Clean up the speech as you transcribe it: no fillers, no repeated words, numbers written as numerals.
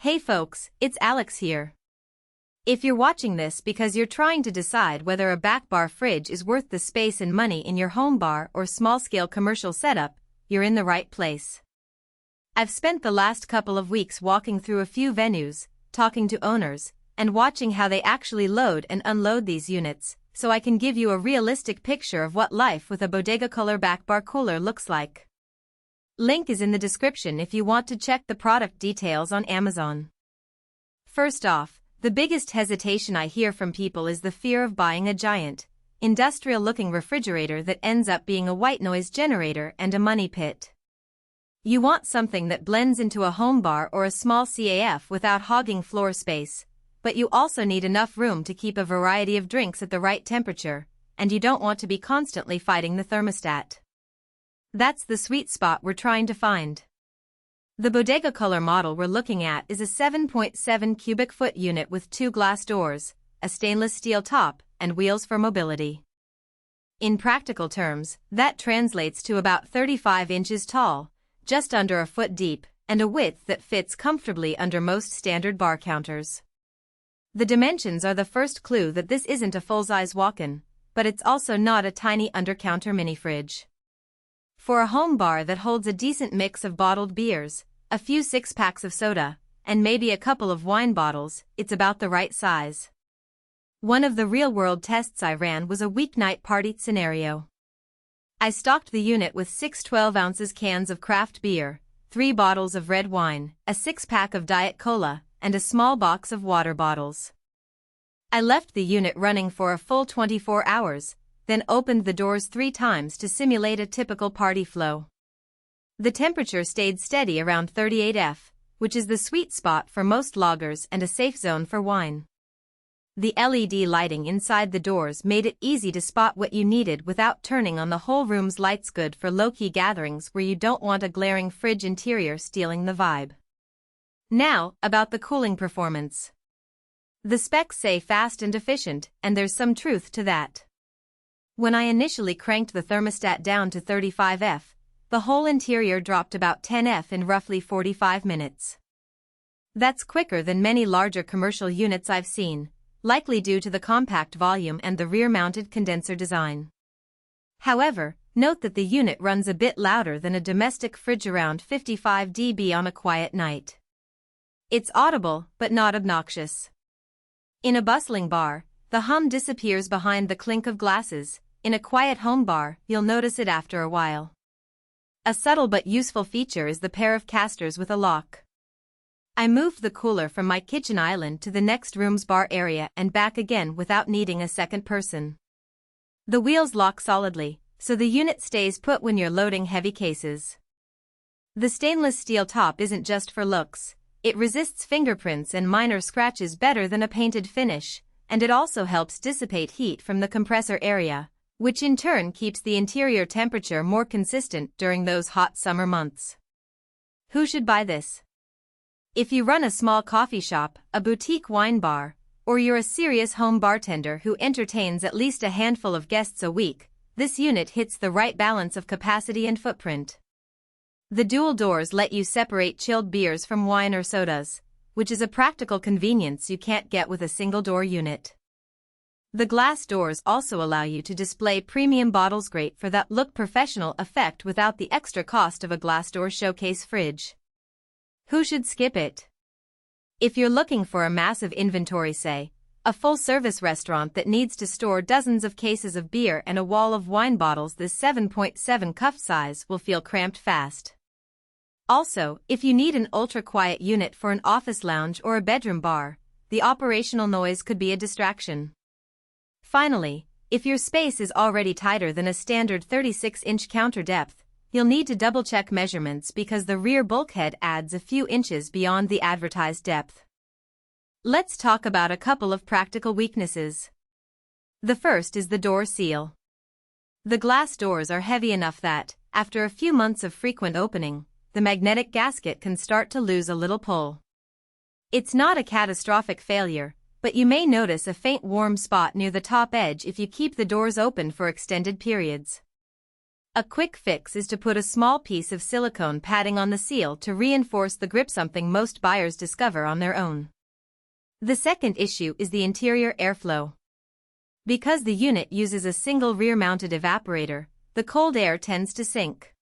Hey folks, it's Alex here. If you're watching this because you're trying to decide whether a back bar fridge is worth the space and money in your home bar or small-scale commercial setup, you're in the right place. I've spent the last couple of weeks walking through a few venues, talking to owners, and watching how they actually load and unload these units, so I can give you a realistic picture of what life with a BODEGACOOLER back bar cooler looks like. Link is in the description if you want to check the product details on Amazon. First off, the biggest hesitation I hear from people is the fear of buying a giant, industrial-looking refrigerator that ends up being a white noise generator and a money pit. You want something that blends into a home bar or a small CAF without hogging floor space, but you also need enough room to keep a variety of drinks at the right temperature, and you don't want to be constantly fighting the thermostat. That's the sweet spot we're trying to find. The BODEGACOOLER model we're looking at is a 7.7 cubic foot unit with 2 glass doors, a stainless steel top, and wheels for mobility. In practical terms, that translates to about 35 inches tall, just under a foot deep, and a width that fits comfortably under most standard bar counters. The dimensions are the first clue that this isn't a full-size walk-in, but it's also not a tiny under-counter mini-fridge. For a home bar that holds a decent mix of bottled beers, a few 6-packs of soda, and maybe a couple of wine bottles, it's about the right size. One of the real-world tests I ran was a weeknight party scenario. I stocked the unit with 6 12-ounce cans of craft beer, 3 bottles of red wine, a 6-pack of Diet Cola, and a small box of water bottles. I left the unit running for a full 24 hours, then opened the doors 3 times to simulate a typical party flow. The temperature stayed steady around 38 degrees, which is the sweet spot for most lagers and a safe zone for wine. The LED lighting inside the doors made it easy to spot what you needed without turning on the whole room's lights, good for low-key gatherings where you don't want a glaring fridge interior stealing the vibe. Now, about the cooling performance. The specs say fast and efficient, and there's some truth to that. When I initially cranked the thermostat down to 35 degrees, the whole interior dropped about 10 degrees in roughly 45 minutes. That's quicker than many larger commercial units I've seen, likely due to the compact volume and the rear-mounted condenser design. However, note that the unit runs a bit louder than a domestic fridge, around 55 dB on a quiet night. It's audible, but not obnoxious. In a bustling bar, the hum disappears behind the clink of glasses. In a quiet home bar, you'll notice it after a while. A subtle but useful feature is the pair of casters with a lock. I moved the cooler from my kitchen island to the next room's bar area and back again without needing a second person. The wheels lock solidly, so the unit stays put when you're loading heavy cases. The stainless steel top isn't just for looks, it resists fingerprints and minor scratches better than a painted finish, and it also helps dissipate heat from the compressor area, which in turn keeps the interior temperature more consistent during those hot summer months. Who should buy this? If you run a small coffee shop, a boutique wine bar, or you're a serious home bartender who entertains at least a handful of guests a week, this unit hits the right balance of capacity and footprint. The dual doors let you separate chilled beers from wine or sodas, which is a practical convenience you can't get with a single-door unit. The glass doors also allow you to display premium bottles, great for that look professional effect without the extra cost of a glass door showcase fridge. Who should skip it? If you're looking for a massive inventory, say, a full-service restaurant that needs to store dozens of cases of beer and a wall of wine bottles, this 7.7 cup size will feel cramped fast. Also, if you need an ultra-quiet unit for an office lounge or a bedroom bar, the operational noise could be a distraction. Finally, if your space is already tighter than a standard 36-inch counter depth, you'll need to double-check measurements because the rear bulkhead adds a few inches beyond the advertised depth. Let's talk about a couple of practical weaknesses. The first is the door seal. The glass doors are heavy enough that, after a few months of frequent opening, the magnetic gasket can start to lose a little pull. It's not a catastrophic failure, but you may notice a faint warm spot near the top edge if you keep the doors open for extended periods. A quick fix is to put a small piece of silicone padding on the seal to reinforce the grip, something most buyers discover on their own. The second issue is the interior airflow. Because the unit uses a single rear-mounted evaporator, the cold air tends to sink.